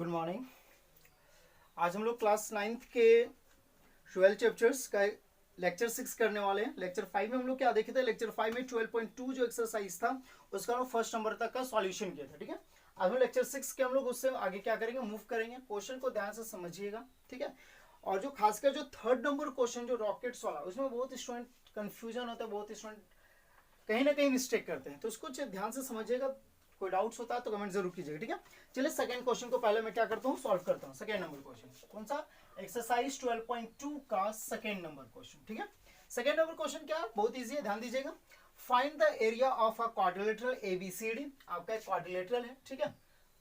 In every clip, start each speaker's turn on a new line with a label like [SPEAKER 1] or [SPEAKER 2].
[SPEAKER 1] Good morning. आज हम लोग क्लास 9th के 12 चैप्टर्स का लेक्चर 6 करने वाले हैं। लेक्चर 5 में हम लोग क्या देखे थे? लेक्चर 5 में 12.2 जो एक्सरसाइज था उसका हम फर्स्ट नंबर तक का सॉल्यूशन किया था। ठीक है, आज हम लेक्चर 6 के हम लोग उससे आगे क्या करेंगे, मूव करेंगे। क्वेश्चन को ध्यान से समझिएगा, ठीक है। और जो खासकर जो थर्ड नंबर क्वेश्चन जो रॉकेट्स वाला, उसमें बहुत स्टूडेंट कंफ्यूजन होता है, बहुत स्टूडेंट कहीं ना कहीं मिस्टेक करते हैं, तो उसको ध्यान से समझिएगा। कोई डाउट्स होता है तो कमेंट जरूर कीजिएगा, ठीक है। चलिए सेकंड क्वेश्चन को पहले मैं क्या करता हूँ, सॉल्व करता हूँ। सेकंड नंबर क्वेश्चन कौन सा? एक्सरसाइज 12.2 का सेकंड नंबर क्वेश्चन, ठीक है। सेकंड नंबर क्वेश्चन क्या है, बहुत इजी है, ध्यान दीजिएगा। Find the area of a quadrilateral ABCD. आपका एक क्वाड्रिलेटरल है, ठीक है।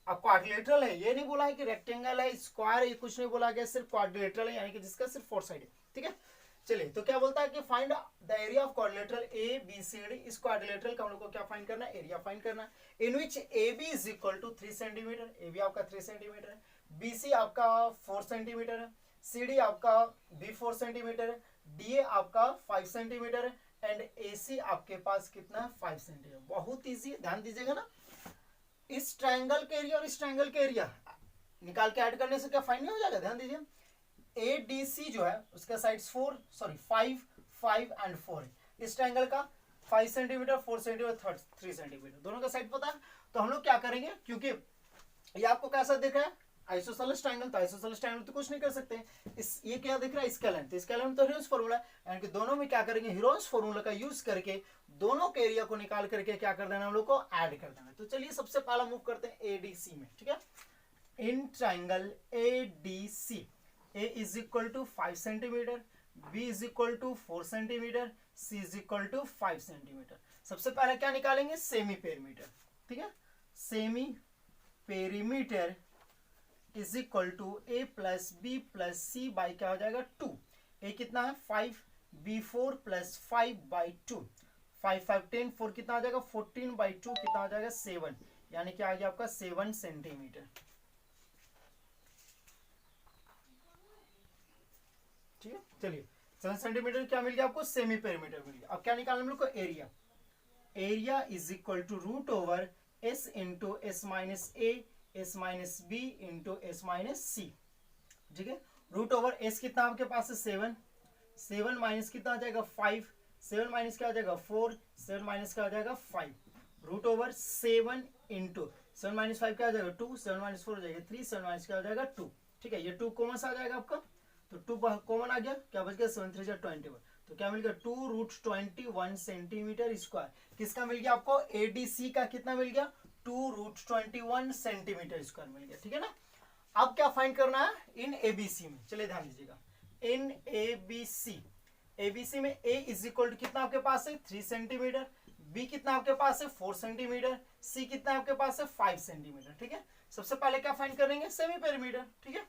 [SPEAKER 1] अब क्वाड्रिलेटरल है, ये नहीं बोला है कि रेक्टेंगल है, स्क्वायर है, ये कुछ नहीं बोला गया, सिर्फ क्वाड्रिलेटरल है, यानी कि जिसका सिर्फ फोर साइड है, ठीक है। चलिए, तो क्या बोलता है कि find the area of quadrilateral A B C D. इस क्वाड्रिलेटरल का हम लोग को क्या फाइंड करना है? एरिया फाइंड करना है। In which A B is equal to 3 centimetre. A B आपका 3 सेंटीमीटर है, बी सी आपका 4 सेंटीमीटर है, सी डी आपका भी 4 सेंटीमीटर है, डी ए आपका 5 सेंटीमीटर है, एंड ए सी आपके पास कितना है? 5 सेंटीमीटर। बहुत ईजी, ध्यान दीजिएगा ना। इस ट्रायंगल के एरिया और इस ट्रायंगल के एरिया निकाल के ऐड करने से क्या फाइंड नहीं हो जाएगा? ध्यान दीजिए, ए डी सी जो है उसका साइड्स 5 एंड 4 है। इस ट्रायंगल का 5 सेंटीमीटर, 4 सेंटीमीटर, 3 सेंटीमीटर, दोनों का साइड पता है। तो हम लोग क्या करेंगे, क्योंकि ये आपको कैसा दिख रहा है? आइसोसेलेस ट्रायंगल, तो आइसोसेलेस ट्रायंगल तो कुछ नहीं कर सकते। ये क्या दिख रहा है? स्केलन, तो स्केलन तो हीरोन्स फार्मूला है, यानी कि दोनों में क्या करेंगे, हीरोन्स फार्मूला का यूज करके दोनों के एरिया को निकाल करके क्या कर देना, हम लोग को ऐड कर देना। तो चलिए सबसे पहला मूव करते हैं एडीसी में, ठीक है। In triangle ADC, A is equal to 5 centimetre, B is equal to 4 centimetre, C is equal to 5 centimetre. सबसे पहले क्या निकालेंगे? सेमी पेरीमीटर, ठीक है। Semi perimeter is equal to A plus B plus C by क्या हो जाएगा? 2। A कितना है? 5, B4 प्लस 5 बाई 2, 5 5 10, 4 कितना आ जाएगा? 14 बाई 2 कितना आ जाएगा? 7, यानी कि आ गया आपका 7 सेंटीमीटर, ठीक है। चलिए 7 सेंटीमीटर क्या मिल गया आपको? सेमी पेरीमीटर मिल गया। अब क्या निकालना हम लोग को? Area. Area is equal to root over s into s minus a, s minus b into s minus c, ठीक है। रूट ओवर एस कितना आपके पास है? 7, 7 माइनस कितना आ जाएगा? 5, 7 माइनस क्या आ जाएगा? 4, 7 माइनस क्या आ जाएगा? 5, रूट ओवर 7 इंटू 7 माइनस 5 क्या आ जाएगा? 2, 7 माइनस 4 हो जाएगा 3, 7 माइनस क्या आ जाएगा? 2, ठीक है। ये 2 कॉमन आ जाएगा आपका, तो 2 कॉमन आ गया, क्या बच गया? 7 3 21, तो क्या मिल गया? 2 रूट 21 सेंटीमीटर स्क्वायर। किसका मिल गया आपको? एडीसी का कितना मिल गया? 2 रूट 21 सेंटीमीटर स्क्वायर मिल गया, ठीक है ना। अब क्या फाइंड करना है? इन एबीसी में, चलिए ध्यान दीजिएगा। इन एबीसी, एबीसी में ए इज इक्वल टू कितना आपके पास है? 3 सेंटीमीटर, बी कितना आपके पास है? 4 सेंटीमीटर, सी कितना आपके पास है? 5 सेंटीमीटर, ठीक है। सबसे पहले क्या फाइंड करेंगे? सेमी पेरीमीटर, ठीक है।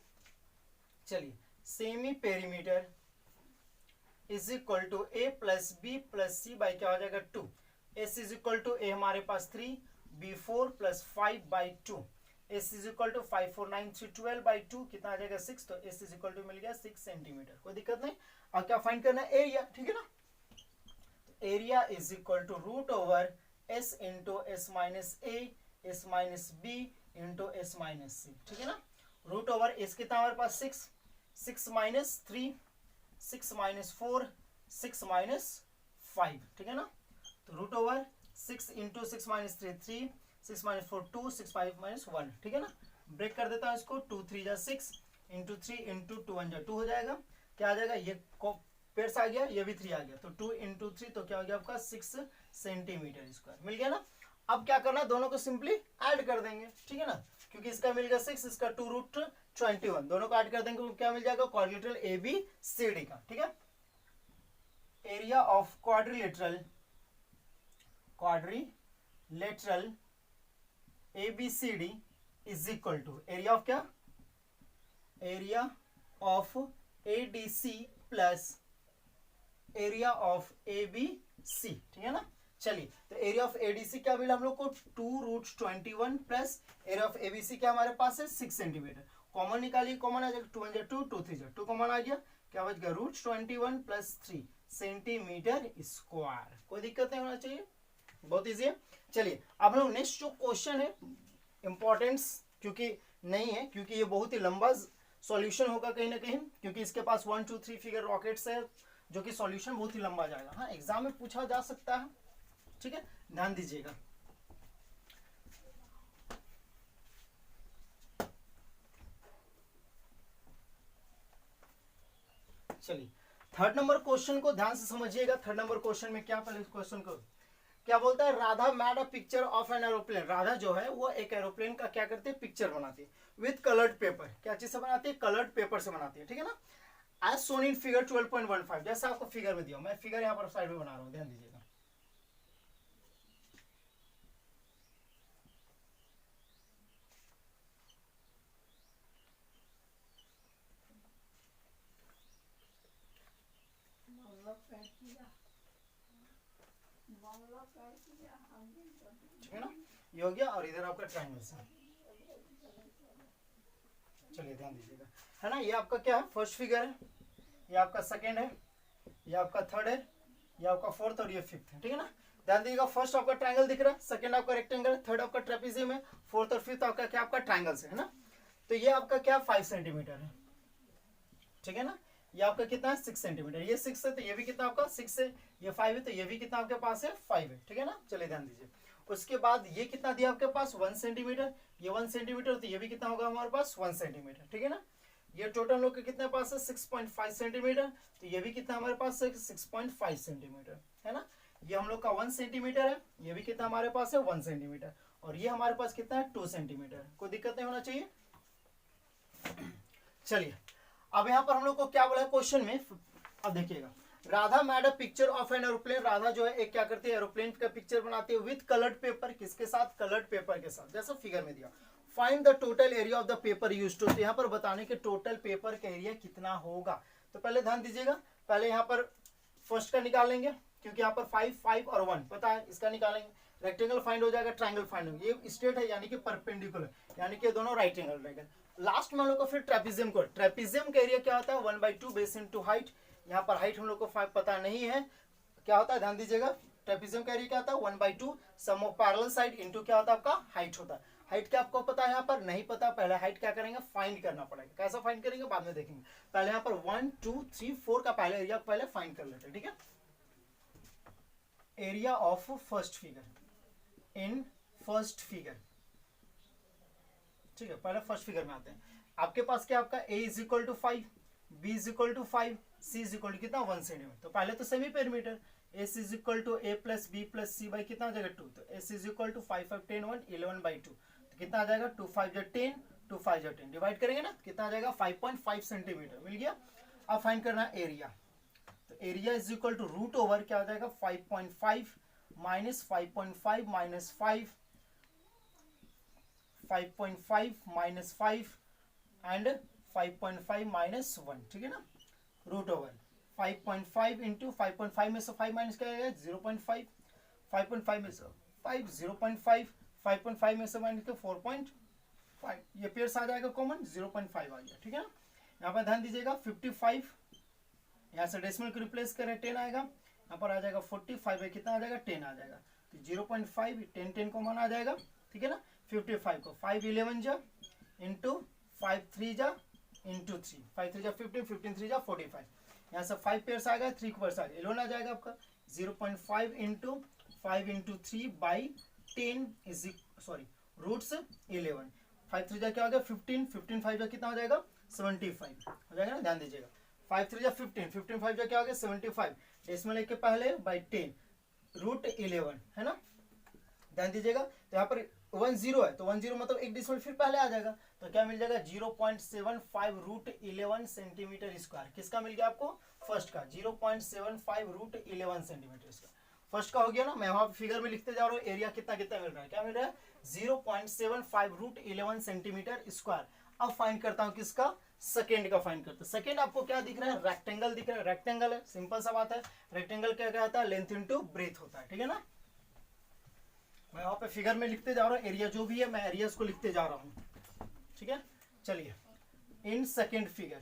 [SPEAKER 1] चलिए, semi perimeter is equal to A plus B plus C by क्या हो जाएगा? 2। S is equal to A हमारे पास 3, B 4 plus 5 by 2, S is equal to 5 4 9 3 12 by 2 कितना आ जाएगा? 6, तो एस इज इक्वल टू मिल गया 6 सेंटीमीटर, कोई दिक्कत नहीं। और क्या फाइंड करना है? एरिया, ठीक है ना। Area is equal to root over s into s minus a, s minus b into s minus c, ठीक है ना। रूट ओवर एस कितना हमारे पास? 6, 6 माइनस 3, 6 माइनस 4, 6 माइनस 5, ठीक है ना। तो root over 6 into 6 minus 3 3, 6 minus 4 2, 6 5 minus 1, ठीक है ना। ब्रेक कर देता हूँ इसको, 2 3 जा 6 इंटू 3 इंटू 2 1 जा 2 हो जाएगा। क्या आ जाएगा? ये पेयर्स आ गया, ये भी 3 आ गया, तो 2 इंटू 3 तो क्या हो गया आपका? 6 सेंटीमीटर स्क्वायर मिल गया ना। अब क्या करना है? दोनों को सिंपली ऐड कर देंगे, ठीक है ना, क्योंकि इसका मिल गया 6, इसका 2 रूट 21, दोनों को ऐड कर देंगे तो क्या मिल जाएगा? Quadrilateral A B C D का, ठीक है। Area of quadrilateral A B C D is equal to area of क्या? Area of A D C plus area of A B C, ठीक है ना। चलिए, तो एरिया ऑफ एडीसी क्या मिला हम लोग को? 2 root 21 plus area of ABC क्या हमारे पास है? 6 सेंटीमीटर। कॉमन निकालिए, कॉमन आ जाएगा, 2 1 2, 2 3 2 कॉमन आ गया, क्या बच गया? Root 21 plus 3 centimetre square. कोई दिक्कत नहीं होना चाहिए, बहुत इजी है। चलिए अब लोग नेक्स्ट जो क्वेश्चन है इंपॉर्टेंस, क्योंकि नहीं है, क्योंकि ये बहुत ही लंबा सॉल्यूशन होगा कहीं ना कहीं, क्योंकि इसके पास 1 2 3 फिगर रॉकेट्स है, जो कि सॉल्यूशन बहुत ही लंबा जाएगा। हाँ, एग्जाम में पूछा जा सकता है, ठीक है, ध्यान दीजिएगा। चलिए थर्ड नंबर क्वेश्चन को ध्यान से समझिएगा। थर्ड नंबर क्वेश्चन में क्या, पहले क्वेश्चन को क्या बोलता है, Radha made a picture of an aeroplane. Radha जो है वो एक एरोप्लेन का क्या करती है, पिक्चर बनाती है विथ कलर्ड पेपर। क्या चीज से बनाती है, कलर्ड पेपर से बनाती है, ठीक है ना। एज सोन इन फिगर 12.15, जैसा आपको फिगर में दिया, मैं फिगर यहाँ पर साइड में बना रहा हूँ, ध्यान दीजिएगा। ठीक है ना, ये हो गया, और इधर आपका ट्रायंगल से। चलिए ध्यान दीजिएगा, है ना। ये आपका क्या है, फर्स्ट फिगर है, ये आपका सेकेंड है, ये आपका थर्ड है, ये आपका फोर्थ, और ये फिफ्थ है, ठीक है ना। ध्यान दीजिएगा, फर्स्ट आपका ट्रायंगल दिख रहा है, सेकंड आपका रेक्टेंगल, थर्ड आपका ट्रेपेजियम है, फोर्थ और फिफ्थ आपका क्या, आपका ट्रायंगल से, है ना। तो ये आपका क्या 5 सेंटीमीटर है, ठीक है ना। ये आपका कितना है 6 सेंटीमीटर, ये 6 है तो ये भी कितना आपका 6 है, ये 5 है तो ये भी कितना आपके पास है 5 है, ठीक है ना। चलिए ध्यान दीजिए, उसके बाद ये कितना दिया आपके पास 1 सेंटीमीटर, ये 1 सेंटीमीटर, तो ये भी कितना होगा हमारे पास 1 सेंटीमीटर, ठीक है ना। ये टोटल लोग के कितने पास है 6.5 सेंटीमीटर, तो ये भी कितना हमारे पास है 6.5 सेंटीमीटर, है ना। ये हम लोग का 1 सेंटीमीटर है, ये भी कितना हमारे पास है 1 सेंटीमीटर, और ये हमारे पास कितना है 2 सेंटीमीटर। कोई दिक्कत नहीं होना चाहिए। चलिए अब यहाँ पर हम लोग को क्या बोला है क्वेश्चन में, अब देखिएगा, Radha made a picture of an aeroplane. Radha जो है एक क्या करती है, एरोप्लेन का पिक्चर बनाती है विथ कलर्ड पेपर। किसके साथ, कलर्ड पेपर के साथ, जैसा फिगर में दिया। Find the total area of the paper used to, तो यहाँ पर बताने के टोटल पेपर का एरिया कितना होगा। तो पहले ध्यान दीजिएगा, पहले यहाँ पर फर्स्ट का निकालेंगे, क्योंकि यहाँ पर 5 5 और 1 पता है, इसका निकालेंगे। रेक्टेंगल फाइंड हो जाएगा, ट्रायंगल फाइंड हो, ये स्ट्रेट है यानी कि परपेंडिकुलर, यानी कि दोनों राइट एंगल रहेगा। लास्ट में हम लोग को फिर ट्रेपेजियम को, ट्रेपेजियम का एरिया क्या होता है 1/2 बेस इनटू हाइट। यहाँ पर हाइट हम लोग को 5 पता नहीं है, क्या होता है ध्यान दीजिएगा। ट्रेपेजियम का एरिया क्या होता है 1/2 sum of parallel side into क्या होता है आपका हाइट होता है। हाइट क्या आपको पता है, यहाँ पर नहीं पता, पहले हाइट क्या करेंगे फाइंड करना पड़ेगा। कैसा फाइंड करेंगे बाद में देखेंगे, पहले यहाँ पर 1 2 3 4 का पहले एरिया पहले फाइंड कर लेते हैं, ठीक है। Area of first figure in first figure, ठीक है, पहले फर्स्ट फिगर में आते हैं। आपके पास क्या आपका a is equal to 5, b is equal to 5, c is equal to कितना 1 सेंटीमीटर। तो पहले तो semi perimeter, s is equal to a plus b plus c by कितना आ जाएगा 2, तो s इज इक्वल टू 5 5 10 1 11/2, तो कितना आ जाएगा 2 5 10 2 5 10, डिवाइड करेंगे ना कितना आ जाएगा 5.5 सेंटीमीटर, मिल गया। अब फाइंड करना एरिया, तो area is equal to root over क्या आ जाएगा 5.5 minus 5.5 minus 5, 5.5 minus 5 and 5.5 minus 1, ठीक है ना। रूट ओवर 5.5 इंटू 5.5 में से 5 माइनस क्या आएगा 0.5, 5.5 में से 5 0.5, 5.5 में से माइनस के 4.5, ये पेयर्स आ जाएगा कॉमन 0.5 आ गया, ठीक है ना। यहाँ पर ध्यान दीजिएगा 55, यहाँ से डेसिमल को रिप्लेस करें 10 आएगा, यहाँ पर आ जाएगा 45 है, कितना आ जाएगा 10 आ जाएगा, तो 0.5 10 10 कॉमन आ जाएगा, ठीक है ना। 55 को 5 11 जा इंटू 5 3 जा इंटू 3, 5 3 जा 15 15 3 जा 45, यहाँ से 5 पेयर्स आ गया 3 पेयर्स आ गया 11 आ जाएगा आपका। 0.5 into 5 into 3 by 10 is sorry roots 11, 5 3 जा क्या हो गया 15, 15 5 जा कितना हो जाएगा 75 हो जाएगा ना। ध्यान दीजिएगा 5 3 जा 15, 15 5 जा क्या हो गया 75, डेसिमल एक के पहले बाई 10 रूट 11, है ना। ध्यान दीजिएगा, तो यहाँ पर 1 0 है, तो 1 0 मतलब एक डिसिमल फिर पहले आ जाएगा, तो क्या मिल जाएगा 0.75 रूट 11 सेंटीमीटर स्क्वायर। किसका मिल गया आपको, फर्स्ट का 0.75 रूट 11 सेंटीमीटर स्क्वायर। फर्स्ट का हो गया ना, मैं वहां फिगर में लिखते जा रहा हूँ एरिया कितना कितना मिल रहा है, क्या मिल रहा है 0.75 रूट 11 सेंटीमीटर स्क्वायर। अब फाइंड करता हूँ किसका, सेकेंड का फाइंड करते हैं। सेकेंड आपको क्या दिख रहा है, रेक्टेंगल दिख रहा है, रेक्टेंगल है, सिंपल सा बात है। रेक्टेंगल क्या कहता है, लेंथ इंटू ब्रेथ होता है, ठीक है ना। मैं वहां पे फिगर में लिखते जा रहा हूँ, एरिया जो भी है मैं एरियाज को लिखते जा रहा हूँ, ठीक है। चलिए in second figure,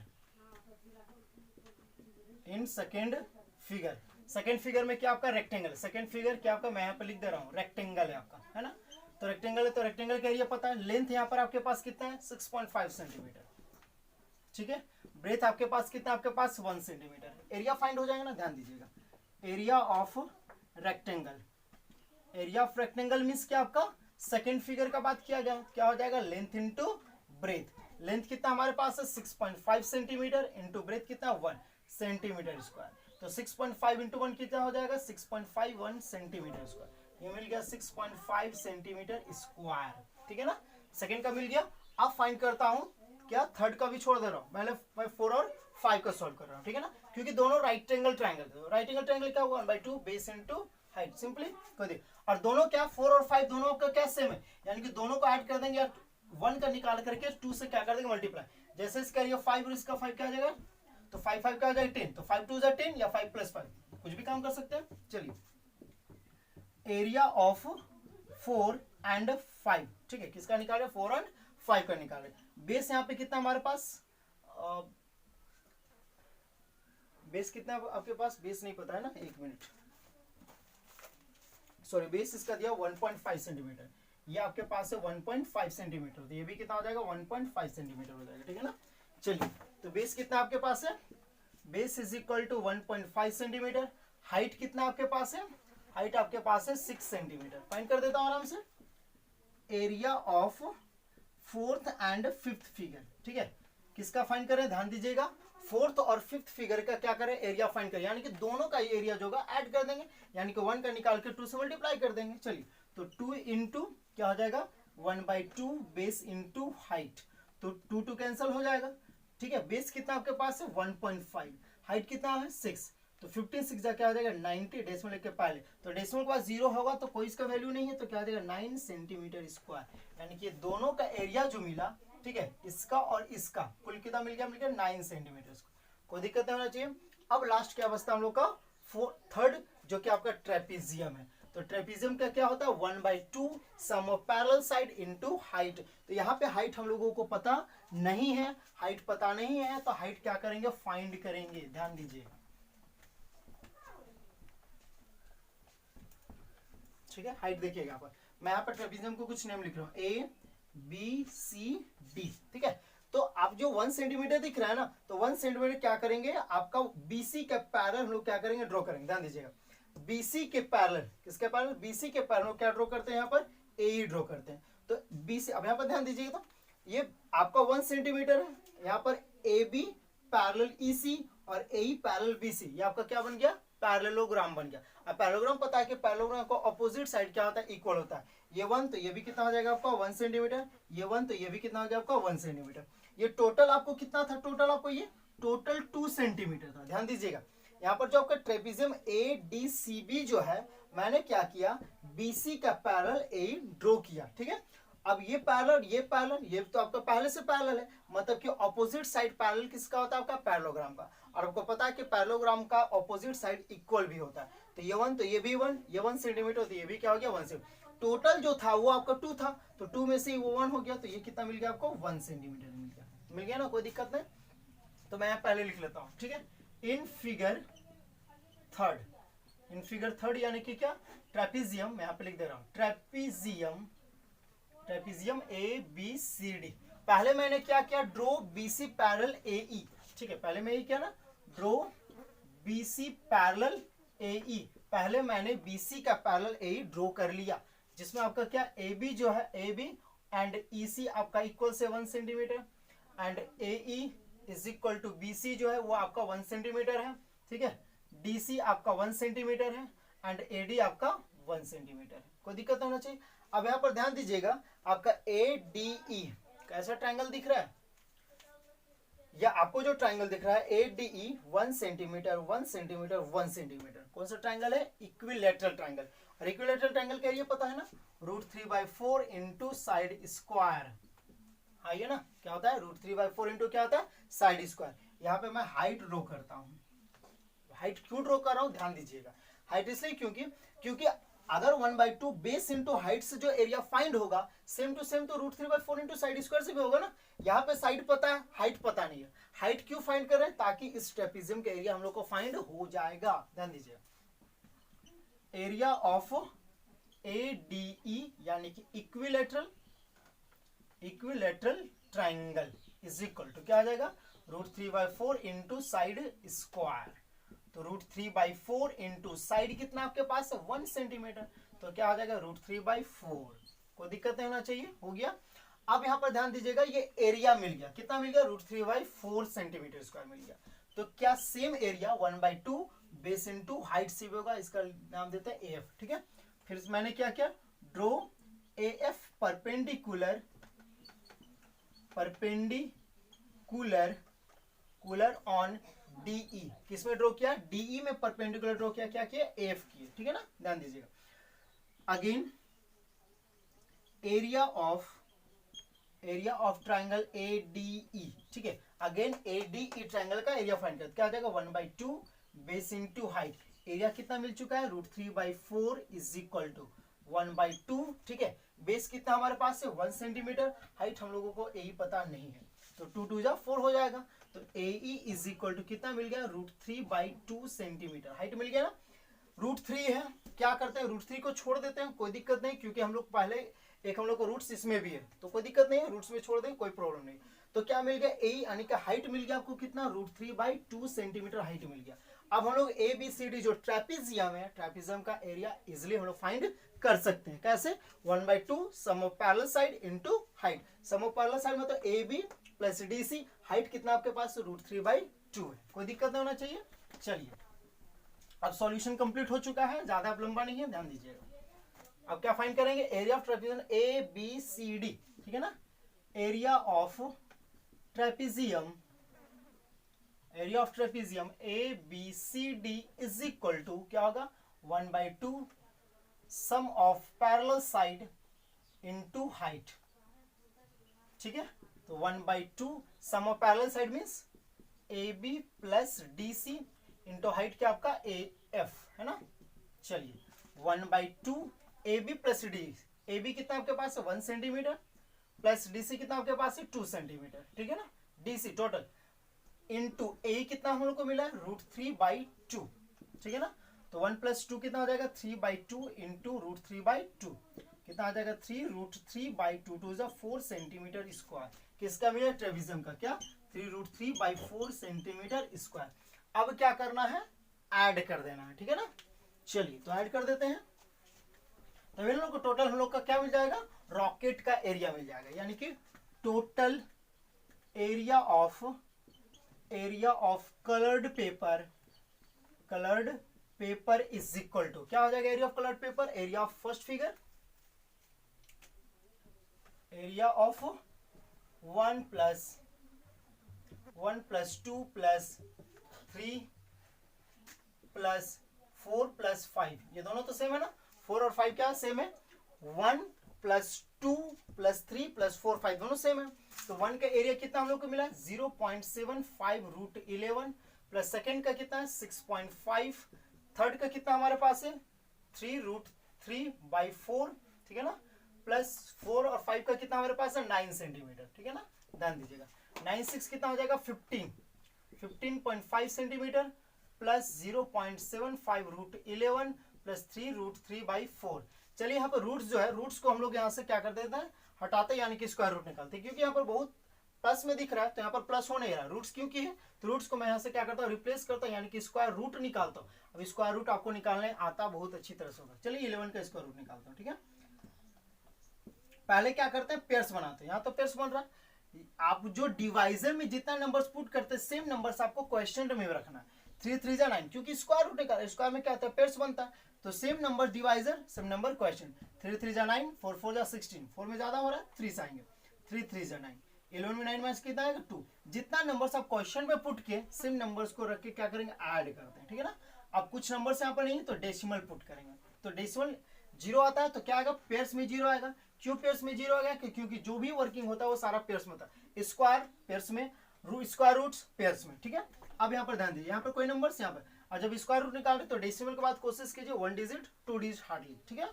[SPEAKER 1] in second figure, second figure में क्या आपका रेक्टेंगल, सेकेंड फिगर क्या आपका मैं यहाँ पे लिख दे रहा हूँ रेक्टेंगल है आपका, है ना। तो रेक्टेंगल है तो रेक्टेंगल का एरिया पता है। लेंथ यहाँ पर आपके पास कितना है 6.5 सेंटीमीटर, ठीक है। ब्रेथ आपके पास कितना, आपके पास 1 सेंटीमीटर। एरिया फाइंड हो जाएगा ना, ध्यान दीजिएगा। Area of rectangle, area of rectangle means क्या, आपका सेकेंड फिगर का बात किया गया, क्या हो जाएगा, लेंथ इंटू ब्रेथ। लेंथ कितना हमारे पास है 6.5 सेंटीमीटर, इंटू ब्रेथ कितना 1 सेंटीमीटर स्क्वायर। तो 6.5 इंटू 1 कितना हो जाएगा 6.51 सेंटीमीटर स्क्वायर। ये मिल गया 6.5 सेंटीमीटर स्क्वायर, ठीक है ना। सेकेंड का मिल गया। अब फाइंड करता हूं क्या, थर्ड का भी छोड़ दे रहा हूं, पहले मैं 4 और 5 का सॉल्व कर रहा हूं, ठीक है ना, क्योंकि दोनों right angle triangle. Right angle triangle क्या हुआ 1/2 बेस इंटू हाइट, सिंपली कर दे। और दोनों क्या 4 और 5 दोनों का क्या सेम है, यानी कि दोनों को ऐड कर देंगे यार, 1 का निकाल करके 2 से क्या कर देंगे मल्टीप्लाई। जैसे इसका ये 5 और इसका 5 क्या आ जाएगा, तो 5 5 क्या आ जाएगा 10, तो 5 2 जा 10 या 5 + 5 कुछ भी काम कर सकते हैं। चलिए एरिया ऑफ 4 and 5, ठीक है, किसका निकाले 4 और 5 का निकाले। बेस यहाँ पे कितना हमारे पास, बेस कितना आपके पास, बेस नहीं पता है ना, 1 मिनट, सॉरी, बेस इसका दिया 1.5 सेंटीमीटर, ये आपके पास है 1.5 सेंटीमीटर, तो ये भी कितना हो जाएगा 1.5 सेंटीमीटर हो जाएगा, ठीक है ना। चलिए तो बेस कितना आपके पास है, base is equal to 1.5 centimetre. Height कितना आपके पास है, हाइट आपके पास है 6 सेंटीमीटर। फाइंड कर देता हूं आराम से। Area of 4th and 5th figure, ठीक है, किसका फाइंड करें, ध्यान दीजिएगा। 4th और 5th फिगर का क्या करें, एरिया फाइंड करें, यानी कि दोनों का एरिया जो होगा ऐड कर देंगे, यानी कि 1 का निकाल के 2 से मल्टीप्लाई कर देंगे। चलिए तो 2 इंटू क्या हो जाएगा 1/2 बेस इंटू हाइट, तो 2 2 कैंसिल हो जाएगा, ठीक है। बेस कितना आपके पास है 1.5, हाइट कितना है 6, तो 15 6 जा क्या आ जाएगा 90, डेसिमल के पहले, तो डेसिमल के पास 0 होगा तो कोई इसका वैल्यू नहीं है, तो क्या आ जाएगा 9 सेंटीमीटर स्क्वायर। यानी कि दोनों का एरिया जो मिला, ठीक है, इसका और इसका कुल कितना मिल गया 9 सेंटीमीटर स्क्वायर। कोई दिक्कत नहीं होना चाहिए। अब लास्ट क्या बचता है हम लोग का, थर्ड, जो कि आपका ट्रेपीजियम है। तो ट्रेपीजियम का क्या होता है 1/2 sum of parallel side into height. तो यहाँ पे हाइट हम लोगों को पता नहीं है, हाइट पता नहीं है, तो हाइट क्या करेंगे फाइंड करेंगे, ध्यान दीजिए, ठीक है। हाइट देखिएगा यहाँ पर, मैं यहाँ पर ट्रेपीजियम को कुछ नेम लिख रहा हूँ ABCD, ठीक है। तो आप जो 1 सेंटीमीटर दिख रहा है ना, तो 1 सेंटीमीटर क्या करेंगे, आपका BC के पैरेलल हम लोग क्या करेंगे ड्रॉ करेंगे, ध्यान दीजिएगा। BC के पैरेलल, किसके पैरेलल, BC के पैरेलल क्या ड्रॉ करते हैं, यहाँ पर AE ड्रॉ करते हैं। तो BC, अब यहाँ पर ध्यान दीजिएगा, तो ये आपका 1 सेंटीमीटर है, यहाँ पर AB पैरेलल EC और AE पैरेलल BC, ये आपका क्या बन गया पैरेललोग्राम बन गया। अब पैरेललोग्राम पता है कि पैरेललोग्राम को अपोजिट साइड क्या होता है इक्वल होता है। ये 1 तो ये भी कितना हो जाएगा आपका 1 सेंटीमीटर, ये 1 तो ये भी कितना हो जाएगा आपका 1 सेंटीमीटर। ये टोटल आपको कितना था, टोटल आपको ये टोटल 2 सेंटीमीटर था। ध्यान दीजिएगा यहाँ पर जो आपका ट्रेपीजियम ADCB जो है, मैंने क्या किया BC का पैरेलल AE ड्रॉ किया, ठीक है। अब ये पैरेलल ये तो आपका पहले से पैरेलल है, मतलब कि ऑपोजिट साइड पैरेलल किसका होता है आपका पैरेललोग्राम का। और आपको पता है कि पैरेललोग्राम का ऑपोजिट साइड इक्वल भी होता है। तो ये 1 तो ये भी 1, ये 1 सेंटीमीटर, तो ये भी क्या हो गया 1 सेंटीमीटर। टोटल जो था वो आपका 2 था, तो 2 में से वो 1 हो गया, तो ये कितना मिल गया आपको 1 सेंटीमीटर मिल गया ना, कोई दिक्कत नहीं। तो मैं पहले लिख लेता हूँ, ठीक है। इन फिगर थर्ड यानी कि क्या ट्रेपीजियम, मैं यहाँ पे लिख दे रहा हूँ ट्रेपीजियम ABCD। पहले मैंने क्या किया ड्रॉ BC पैरेलल AE, ठीक है, पहले मैं ये किया ना ड्रॉ BC पैरेलल AE, पहले मैंने BC का पैरेलल AE ड्रॉ कर लिया, जिसमें आपका क्या AB जो है AB एंड EC आपका इक्वल से 1 centimetre and AE is equal to BC जो है वो आपका 1 सेंटीमीटर है, ठीक है। DC आपका 1 सेंटीमीटर है एंड AD आपका 1 सेंटीमीटर है, कोई दिक्कत होना चाहिए। अब यहाँ पर ध्यान दीजिएगा, आपका ADE कैसा ट्रायंगल दिख रहा है, या आपको जो ट्रायंगल दिख रहा है ADE 1 सेंटीमीटर 1 सेंटीमीटर 1 सेंटीमीटर, कौन सा ट्रायंगल है इक्विलैटरल ट्रायंगल। और इक्विलैटरल ट्रायंगल क्या ये पता है ना, √3/4 इंटू साइड स्क्वायर, आइए ना क्या होता है √3/4 इंटू क्या होता है साइड स्क्वायर। यहाँ पे मैं हाइट ड्रॉ करता हूँ, हाइट क्यों ड्रॉ कर रहा हूँ ध्यान दीजिएगा, हाइट इसलिए क्योंकि अगर 1/2 बेस इंटू हाइट से जो एरिया फाइंड होगा सेम टू सेम तो √3/4 इंटू साइड स्क्वायर से भी होगा ना। यहाँ पे साइड पता है हाइट पता नहीं है, हाइट क्यों फाइंड कर रहे हैं ताकि इस ट्रेपीजियम का एरिया हम लोग को फाइंड हो जाएगा। ध्यान दीजिए एरिया ऑफ ADE यानी कि equilateral triangle is equal to क्या आ जाएगा, √3/4 इंटू साइड स्क्वायर। तो √3/4 इंटू साइड कितना आपके पास है 1 सेंटीमीटर, तो क्या आ जाएगा √3/4। कोई दिक्कत नहीं होना चाहिए, हो गया। अब यहाँ पर ध्यान दीजिएगा, ये एरिया मिल गया, कितना मिल गया, √3/4 सेंटीमीटर स्क्वायर मिल गया। तो क्या same area 1/2 base into height से भी होगा, इसका नाम देते हैं AF, ठीक है। फिर मैंने क्या किया, draw AF perpendicular on DE, किसमें ड्रॉ किया, DE में परपेंडिकुलर ड्रॉ किया, क्या किया, AF किए, ठीक है ना, ध्यान दीजिएगा। Again area of triangle ADE, ठीक है। अगेन ADE ट्राइंगल का एरिया फाइंड करते, क्या आ जाएगा 1/2 बेस इंटू हाइट। एरिया कितना मिल चुका है, √3/4 इज इक्वल टू 1/2, ठीक है। बेस कितना हमारे पास है 1 सेंटीमीटर, हाइट हम लोगों को यही पता नहीं है, तो 2 2 जा 4 हो जाएगा। तो AE इज इक्वल टू कितना मिल गया, √3/2 सेंटीमीटर, हाइट मिल गया ना। √3 है, क्या करते हैं √3 को छोड़ देते हैं, कोई दिक्कत नहीं, क्योंकि हम लोग पहले एक हम लोग को रूट्स इसमें भी है, तो कोई दिक्कत नहीं है, रूट्स में छोड़ दें, कोई प्रॉब्लम नहीं। तो क्या मिल गया, AE यानी कि हाइट मिल गया आपको कितना, √3/2 सेंटीमीटर हाइट मिल गया। अब हम लोग ABCD जो ट्रेपेजियम है, ट्रेपेजियम का एरिया इजिली हम लोग फाइंड कर सकते हैं, कैसे, 1/2 sum of parallel side into height. Sum of parallel side में तो AB प्लस DC, हाइट कितना आपके पास √3/2 है, कोई दिक्कत नहीं होना चाहिए। चलिए अब सॉल्यूशन कंप्लीट हो चुका है, ज्यादा लंबा नहीं है, ध्यान दीजिएगा। अब क्या फाइंड करेंगे, एरिया ऑफ ट्रेपेजियम ABCD, ठीक है ना। Area of trapezium ABCD is equal to क्या होगा, 1/2 sum of parallel side into height, ठीक है। तो 1/2 sum of parallel side means AB plus DC into height क्या आपका AF है ना। चलिए 1/2 AB प्लस D, AB कितना आपके पास है 1 सेंटीमीटर, प्लस DC कितना आपके पास है 2 सेंटीमीटर, ठीक है ना, DC टोटल इंटू A कितना हम लोग को मिला है √3/2, ठीक है ना। तो 1 + 2 कितना हो जाएगा 3/2 इंटू √3/2, कितना आ जाएगा 3 √3/2, 2 = 4 सेंटीमीटर स्क्वायर, किसका मिला, ट्रेपेजियम का, क्या 3 √3/4 सेंटीमीटर स्क्वायर। अब क्या करना है, ऐड कर देना है, ठीक है ना। चलिए तो ऐड कर देते हैं, तो इन लोग को टोटल हम लोग का क्या मिल जाएगा, रॉकेट का एरिया मिल जाएगा, यानी कि total area of coloured paper is equal to क्या हो जाएगा, area of coloured paper, area of first figure, area of 1 + 2 + 3 + 4 + 5, ये दोनों तो सेम है ना, 4 और 5 क्या सेम है, 1 + 2 + 3 + 4 5 दोनों सेम है। तो 1 का एरिया कितना हम लोग को मिला है 0.75 √11, प्लस सेकेंड का कितना है 6.5, थर्ड का कितना हमारे पास है 3 √3/4, ठीक है ना, प्लस 4 और 5 का कितना हमारे पास है 9 सेंटीमीटर, ठीक है ना, ध्यान दीजिएगा 9 6 कितना हो जाएगा 15.5 सेंटीमीटर, प्लस 0.75 √11 प्लस 3 √3/4। चलिए यहाँ पर रूट्स जो है, रूट्स को हम लोग यहाँ से क्या कर देते हैं, हटाते हैं, यानी कि स्क्वायर रूट निकालते हैं, क्योंकि यहाँ पर बहुत प्लस में दिख रहा है, तो यहाँ पर प्लस हो नहीं रहा, रूट्स क्योंकि है, तो रूट्स को मैं यहाँ से क्या करता हूँ, रिप्लेस करता हूँ, यानी कि स्क्वायर रूट निकालता हूँ। अब स्क्वायर रूट आपको निकालने आता बहुत अच्छी तरह से होगा। चलिए 11 का स्क्वायर रूट निकालता हूँ, ठीक है। पहले क्या करते हैं, पेयर्स बनाते हैं, यहाँ तो पेयर्स बन रहा है, आप जो डिवाइजर में जितना नंबर्स पुट करते हैं सेम नंबर्स आपको क्वेश्चन में रखना है। 3 3 = 9, क्योंकि स्क्वायर रूट निकाल, स्क्वायर में क्या होता है पेयर्स बनता है, तो same number divisor same number question. 3 3 = 9, 4 4 = 16, 4 में ज्यादा हो रहा है 3 से आएंगे, 3 3 = 9, 11 में 9 - कितना आएगा 2। जितना नंबर्स आप क्वेश्चन में पुट के सेम नंबर्स को रख के क्या करेंगे, ऐड करते हैं, ठीक है ना। अब कुछ नंबर्स यहाँ पर नहीं तो डेसिमल पुट करेंगे, तो डेसिमल 0 आता है तो क्या आएगा, पेयर्स में 0 आएगा। क्यों पेयर्स में 0 आ गया, क्योंकि जो भी वर्किंग होता है वो सारा पेयर्स में होता है, स्क्वायर पेयर्स में, स्क्वायर रूट्स पेयर्स में, ठीक है। अब यहाँ पर ध्यान दीजिए, यहाँ पर कोई नंबर्स यहाँ पर, और जब स्क्वायर रूट निकाल रहे तो डेसिमल के बाद कोशिश कीजिए 1 डिजिट 2 डिजिट हार्डली, ठीक है।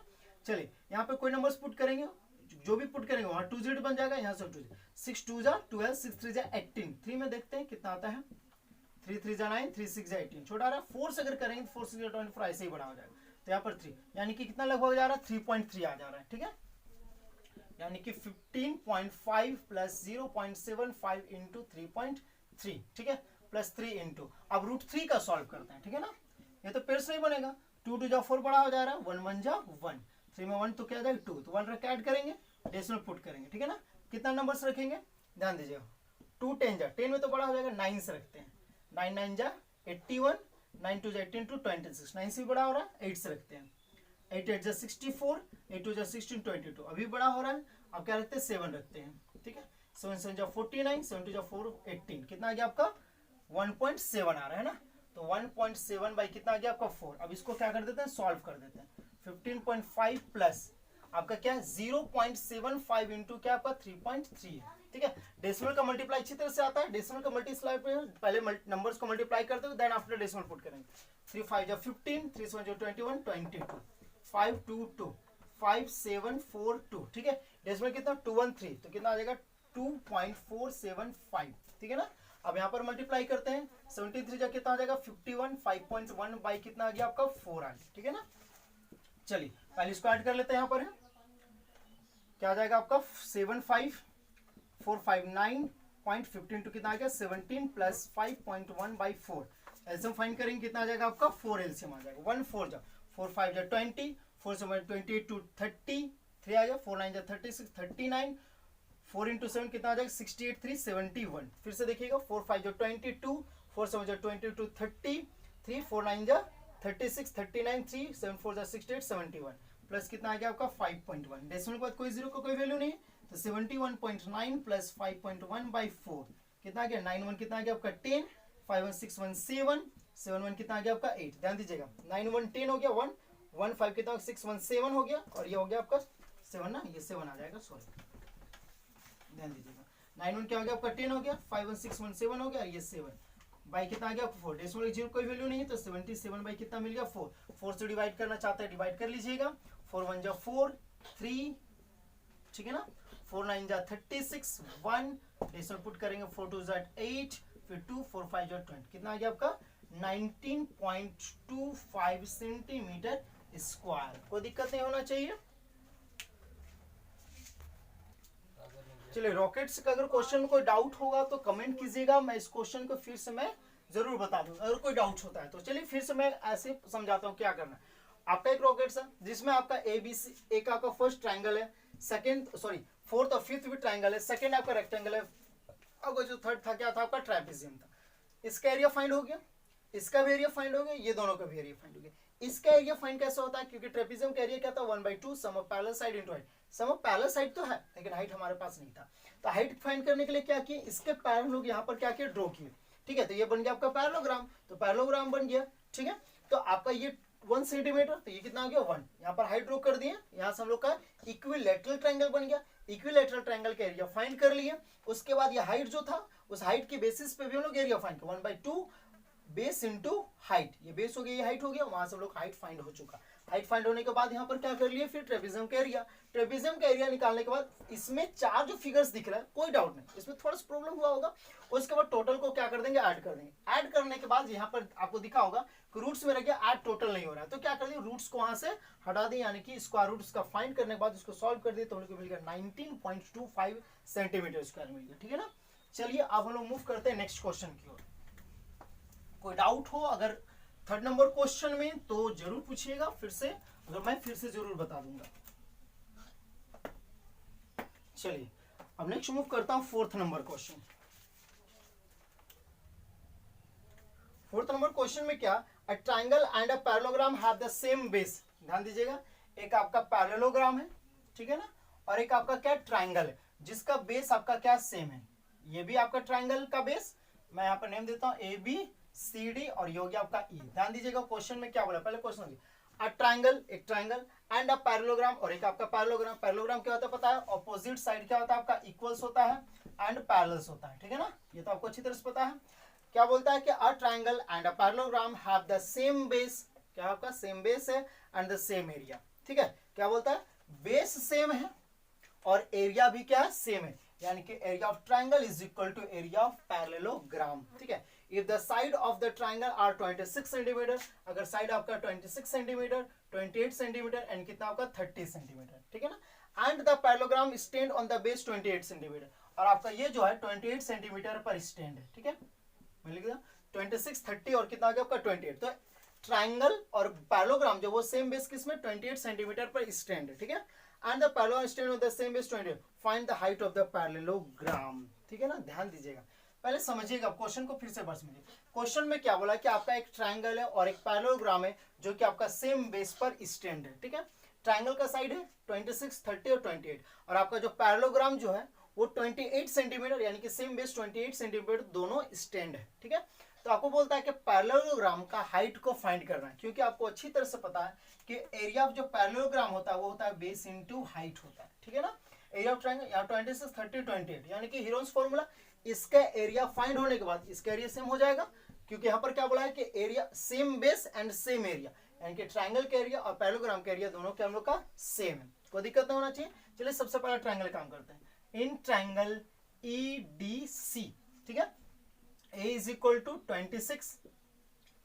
[SPEAKER 1] चलिए यहाँ पे कोई नंबर्स पुट करेंगे, जो भी पुट करेंगे वहां 2 डिजिट बन जाएगा, यहाँ से 2 6 2 = 12, 6 3 = 18, 3 में देखते हैं कितना आता है, 3 3 = 9, 3 6 = 18, छोटा आ रहा है। 4 से अगर करेंगे तो 4 6 = 24, ऐसे ही बड़ा हो जाएगा। तो यहाँ पर 3, यानी कि कितना लगभग जा रहा है 3.3 आ जा रहा है, ठीक है, यानी कि 15.5 प्लस 0.75 इंटू 3.3, ठीक है, प्लस 3 इंटू, अब रूट 3 का सॉल्व करते हैं, ठीक है ना, ये तो पेड़ से नहीं बनेगा, 2 2 जा 4 बड़ा हो जा रहा है, 1 1 जा 1, 3 में 1 तो क्या जाएगा 2, तो 1 रख ऐड करेंगे, डेसिमल पुट करेंगे, ठीक है ना, कितना नंबर्स रखेंगे, ध्यान दीजिएगा, 2 10 जा 10 में तो बड़ा हो जाएगा, 9 से रखते हैं, 9 9 जा 81, 9 2 जा 18 टू 26, 9 से भी बड़ा हो रहा है, 8 से रखते हैं, 8 8 जा 64, 8 2 जा 16 22, अभी बड़ा हो रहा है, अब क्या रखते हैं 7 रखते हैं, ठीक है, 7 7 जा 49, 7 2 जा 4 18, कितना आ गया आपका 1.7 आ रहा है ना, तो 1.7 बाई कितना आ गया आपका 4, अब इसको क्या कर देते हैं सॉल्व कर देते हैं, 15.5 प्लस आपका क्या है 0.75 इंटू क्या आपका 3.3 है, ठीक है, डेसिमल का मल्टीप्लाई अच्छी तरह से आता है, डेसिमल का मल्टीप्लाई पहले नंबर्स को मल्टीप्लाई करते हो देन आफ्टर डेसिमल पुट करेंगे, 3 5 जा 15, 3 7 जा 21 22, 5 2 2 5 7 4 2, ठीक है, डेसिमल कितना 213, तो कितना आ जाएगा 2.475, ठीक है ना, अब यहाँ पर मल्टीप्लाई करते हैं, 73 जा कितना आ जाएगा 51, 5.1 बाई कितना आ गया आपका 4 आ गया, ठीक है ना, चलिए पहले इसको ऐड कर लेते हैं, यहाँ पर है क्या आ जाएगा आपका 75459.15 टू कितना आ गया 17 प्लस 5.1 बाई 4, एलसीएम फाइंड करेंगे कितना आ जाएगा आपका 4 एलसीएम आ जाएगा, 1 4 जा 4 5 जा 20, 4 7 28 टू 30, 3 आ गया, 4 9 जा 36 39, 4 इंटू 7 कितना आ जाएगा 68 3 71, फिर से देखिएगा 4 5 जा 22, 4 7 जा 22 30, 3 4 9 जा 36 39, 3 7 4 जा 68 71, प्लस कितना आ गया आपका 5.1, डेसिमल के बाद कोई जीरो का कोई वैल्यू नहीं है, तो 71.9 प्लस 5.1 बाई 4 कितना आ गया 91 कितना आ गया आपका 10, 5 1 6 1 7, 7 1 कितना आ गया आपका 8, ध्यान दीजिएगा 9 1 10 हो गया 1 1 5 कितना 6 1 7 हो गया, और ये हो गया आपका 7 ना, ये 7 आ जाएगा, सॉरी ध्यान दीजिएगा, 9 1 क्या हो गया आपका 10 हो गया, 5 1 6 1 7 हो गया, ये 7 बाई कितना आ गया 4, डेसिमल जीरो कोई वैल्यू नहीं है, तो 77 बाई कितना मिल गया 4, 4 से डिवाइड करना चाहते हैं डिवाइड कर लीजिएगा, 4 1 जा 4 3, ठीक है ना, 4 9 जा 36 1, डेसिमल पुट करेंगे 4 2 जा 8, फिर 2 4 5 जा 20, कितना आ गया आपका 19.25 सेंटीमीटर स्क्वायर, कोई दिक्कत नहीं होना चाहिए। चलिए रॉकेट्स का अगर क्वेश्चन में कोई डाउट होगा तो कमेंट कीजिएगा, मैं इस क्वेश्चन को फिर से मैं जरूर बता दूंगा, अगर कोई डाउट होता है तो चलिए फिर से मैं ऐसे समझाता हूँ क्या करना है। आपका एक रॉकेट्स है जिसमें आपका ए बी सी, एक आपका फर्स्ट ट्राइंगल है, सेकंड सॉरी फोर्थ और फिफ्थ भी ट्राइंगल है, सेकंड आपका रेक्टेंगल है, अब जो थर्ड था क्या था आपका ट्रेपेजियम था, इसका एरिया फाइंड हो गया, इसका भी एरिया फाइंड हो गया, ये दोनों का भी एरिया फाइंड हो गया। इसका एरिया फाइंड कैसे होता है, क्योंकि ट्रेपेजियम का एरिया क्या था 1/2 sum of parallel side into height, sum of parallel side तो है लेकिन हाइट हमारे पास नहीं था, तो हाइट फाइंड करने के लिए क्या किए, इसके पैरेलल लोग यहाँ पर क्या किए ड्रॉ किए, ठीक है, तो ये बन गया आपका पैरेललोग्राम, तो पैरेललोग्राम बन गया, ठीक है, तो आपका ये 1 सेंटीमीटर, तो ये कितना आ गया 1, यहाँ पर हाइट ड्रॉ कर दिए, यहाँ से हम लोग का इक्विलैटरल ट्रायंगल बन गया, इक्विलैटरल ट्रायंगल का एरिया फाइंड कर लिए, उसके बाद ये हाइट जो था उस हाइट के बेसिस पे भी हम लोग एरिया फाइंड कर 1/2 बेस इंटू हाइट, ये बेस हो गया ये हाइट हो गया, वहां से हम लोग हाइट फाइंड हो चुका, हाइट फाइंड होने के बाद यहाँ पर क्या कर लिए फिर ट्रेपेजियम का एरिया, ट्रेपेजियम का एरिया निकालने के बाद इसमें चार जो फिगर्स दिख रहा है कोई डाउट नहीं, इसमें थोड़ा सा प्रॉब्लम हुआ होगा, उसके बाद टोटल को क्या कर देंगे ऐड कर देंगे, ऐड करने के बाद यहाँ पर आपको दिखा होगा कि रूट्स में रह गया ऐड टोटल नहीं हो रहा है, तो क्या कर दिए रूट्स को वहां से हटा दिए, यानी कि स्क्वायर रूट्स का फाइंड करने के बाद उसको सॉल्व कर दिए, तो हम लोग को मिल गया 19.25 सेंटीमीटर स्क्वायर मिल गया, ठीक है ना। चलिए अब हम लोग मूव करते हैं नेक्स्ट क्वेश्चन की ओर, कोई डाउट हो अगर थर्ड नंबर क्वेश्चन में तो जरूर पूछिएगा फिर से, अगर मैं फिर से जरूर बता दूंगा। चलिए अब नेक्स्ट मूव करता हूं fourth number question. Fourth number question में क्या, a triangle and a parallelogram have the same base, ध्यान दीजिएगा एक आपका पैरेललोग्राम है, ठीक है ना, और एक आपका क्या ट्रायंगल है जिसका बेस आपका क्या सेम है, ये भी आपका ट्रायंगल का बेस, मैं यहाँ पर नेम देता हूं ए बी सी डी और ये हो गया आपका ई। ध्यान दीजिएगा क्वेश्चन में क्या बोला, पहले क्वेश्चन अ ट्रायंगल एक ट्रायंगल एंड अ पैरेललोग्राम और एक आपका पैरेललोग्राम, पैरेललोग्राम क्या होता है पता है, ऑपोजिट साइड क्या होता है आपका इक्वल्स होता है एंड पैरेलल्स होता है, ठीक है ना, ये तो आपको अच्छी तरह से पता है। क्या बोलता है कि a triangle and a parallelogram have the same base, क्या आपका सेम बेस है एंड द सेम एरिया, ठीक है, क्या बोलता है बेस सेम है और एरिया भी क्या है सेम है, यानी कि area of triangle is equal to area of parallelogram. ठीक है, if the side of the triangle are 26 centimetre, अगर साइड आपका 26 सेंटीमीटर, 28 सेंटीमीटर एंड कितना आपका 30 सेंटीमीटर, ठीक है ना, and the parallelogram stand on the base 28 centimetre, और आपका ये जो है 28 सेंटीमीटर पर स्टैंड है। ठीक है, मैं लिख दिया 26, 30 और कितना आ गया आपका 28। तो ट्राइंगल और पैरेललोग्राम जो वो सेम बेस किसमें 28 सेंटीमीटर पर स्टैंड है। ठीक है, and the parallelogram stand on the same base 28, find the height of the parallelogram. ठीक है ना, ध्यान दीजिएगा, पहले समझिएगा क्वेश्चन को फिर से बस में। क्वेश्चन में क्या बोला कि आपका एक ट्राइंगल है और एक पैरेललोग्राम है जो कि आपका सेम बेस पर स्टैंड है। ठीक है, ट्राइंगल का साइड है 26, 30 और 28, और आपका जो पैरेललोग्राम जो है वो 28 सेंटीमीटर यानी कि सेम बेस 28 सेंटीमीटर दोनों स्टैंड है। ठीक है, तो आपको बोलता है कि पैरेललोग्राम का हाइट को फाइंड करना है, क्योंकि आपको अच्छी तरह से पता है कि एरिया ऑफ जो पैरेललोग्राम होता है वो होता है बेस इनटू हाइट होता है। ठीक है ना, एरिया ऑफ ट्रायंगल यहाँ 26, 30, 28 यानी कि हीरोन्स फॉर्मूला, इसका एरिया फाइंड होने के बाद इसका एरिया सेम हो जाएगा, क्योंकि यहाँ पर क्या बोला है कि area same base and same area, यानी कि ट्राइंगल का एरिया और पैरेललोग्राम का एरिया दोनों के हम लोग का सेम है, कोई दिक्कत नहीं होना चाहिए। चलिए सबसे पहले ट्राइंगल काम करते हैं। इन ट्राइंगल EDC, ठीक है, A is equal to 26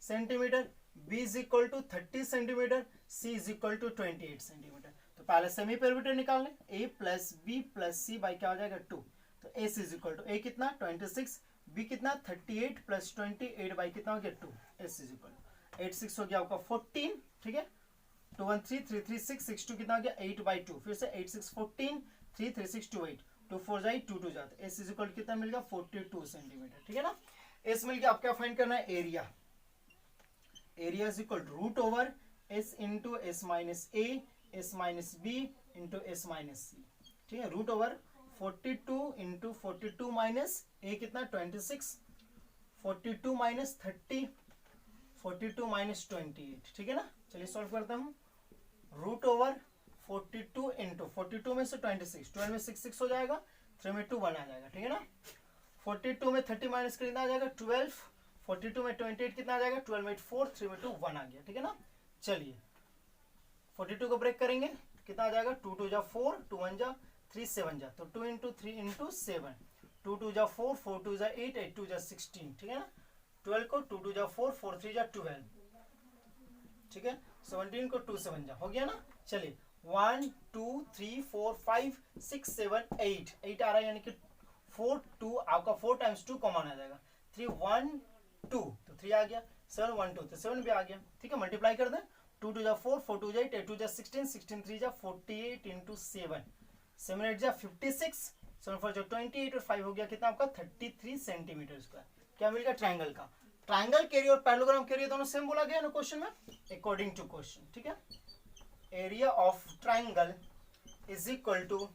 [SPEAKER 1] centimetre, B is equal to 30 centimetre, C is equal to 28 centimetre. तो पहले सेमी पेरिमीटर निकालने, A plus B plus C by क्या हो जाएगा 2, तो S is equal to A कितना 26, B कितना 38 प्लस 28 बाई कितना हो गया 2, S इज इक्वल टू 8 6 हो गया आपका 14। ठीक है, 2 1 3 3 3 6 6 2 कितना हो गया 8 बाई 2, फिर से 8 6 14 3 3 6 2 8 2 4 जाए 2 2 जाते, S इज इक्वल टू कितना मिल गया 42 सेंटीमीटर। ठीक है ना, S मिल गया, आप क्या फाइंड करना है area, area is equal to root over S into S minus A, S minus B into S minus C। ठीक है, root over 42 into 42 minus A कितना 26, 42 माइनस 30, 42 माइनस 28। ठीक है ना, चलिए सॉल्व करता हूँ। रूट ओवर 42 इंटू 42 में से 26, 12 में 6 6 हो जाएगा, 3 में 2 1 आ जाएगा। ठीक है ना, 42 में 30 माइनस कितना आ जाएगा 12, 42 में 28 कितना आ जाएगा 12 में 4, 3 में 2 1 आ गया। ठीक है ना, चलिए 42 को ब्रेक करेंगे, कितना आ जाएगा 2 2 जा 4, 2 1 जा 3 7 जा, तो 2 इंटू 3 इंटू 7, 2 2 जा 4, 4 2 जा 8, 8 2 जा 16। ठीक है ना, 12 को 2 2 जा 4, 4 3 जा 12। ठीक है, 17 को 2 7 जा, हो गया ना। चलिए 1 2 3 4 5 6 7 8 8 आ रहा है, यानी कि 4 2 आपका 4 टाइम्स 2 कॉमन आ जाएगा, 3 1 2 तो 3 आ गया, 7 1 2 तो 7 भी आ गया। ठीक है, मल्टीप्लाई कर दें, 2 2 जा 4, 4 2 जा 8, 8 2 जा 16, 16 3 जा 48 इंटू 7, 7 8 जा 56, 7 4 जा 28 और 5 हो गया कितना आपका 33 सेंटीमीटर स्क्वायर। क्या मिल गया ट्राइंगल का, ट्राइंगल के एरिया और पैरेललोग्राम के एरिया दोनों सेम बोला गया ना क्वेश्चन में, अकॉर्डिंग टू क्वेश्चन। ठीक है, area of triangle is equal to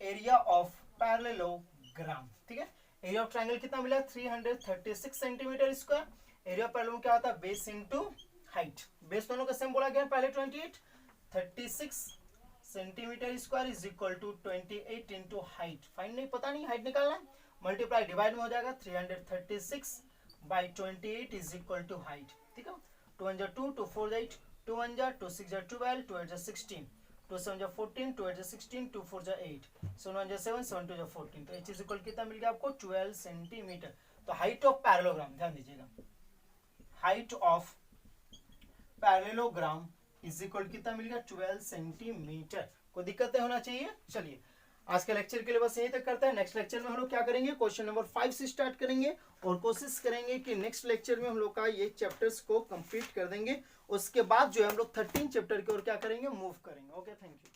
[SPEAKER 1] area of parallelogram. ठीक है, एरिया ऑफ ट्राइंगल कितना मिला 336 centimetre square, area of parallelogram क्या होता है बेस इनटू हाइट, बेस दोनों का सेम बोला गया पहले 28, 36 centimetre square is equal to 28 into height, fine नहीं पता नहीं हाइट निकालना है, मल्टीप्लाई डिवाइड में हो जाएगा 336 by 28 is equal to height. ठीक है, 2 1 जा 2, 2 4 जा 8, 2 1 जा 2 6 जा 12, 2 8 जा 16, 2 7 जा 14, 2 8 जा 16, 2 4 जा 8, 7 1 जा 7, 7 2 जा 14, तो h इज इक्वल कितना मिल गया आपको 12 सेंटीमीटर। तो हाइट ऑफ पैरेललोग्राम ध्यान दीजिएगा, height of parallelogram is equal कितना मिल गया 12 सेंटीमीटर। कोई दिक्कत नहीं होना चाहिए। चलिए आज के लेक्चर के लिए बस यही तक करते हैं, नेक्स्ट लेक्चर में हम लोग क्या करेंगे क्वेश्चन नंबर 5 से स्टार्ट करेंगे और कोशिश करेंगे कि नेक्स्ट लेक्चर में हम लोग का ये चैप्टर्स को कंप्लीट कर देंगे, उसके बाद जो है हम लोग 13 चैप्टर की ओर क्या करेंगे मूव करेंगे। Okay, thank you.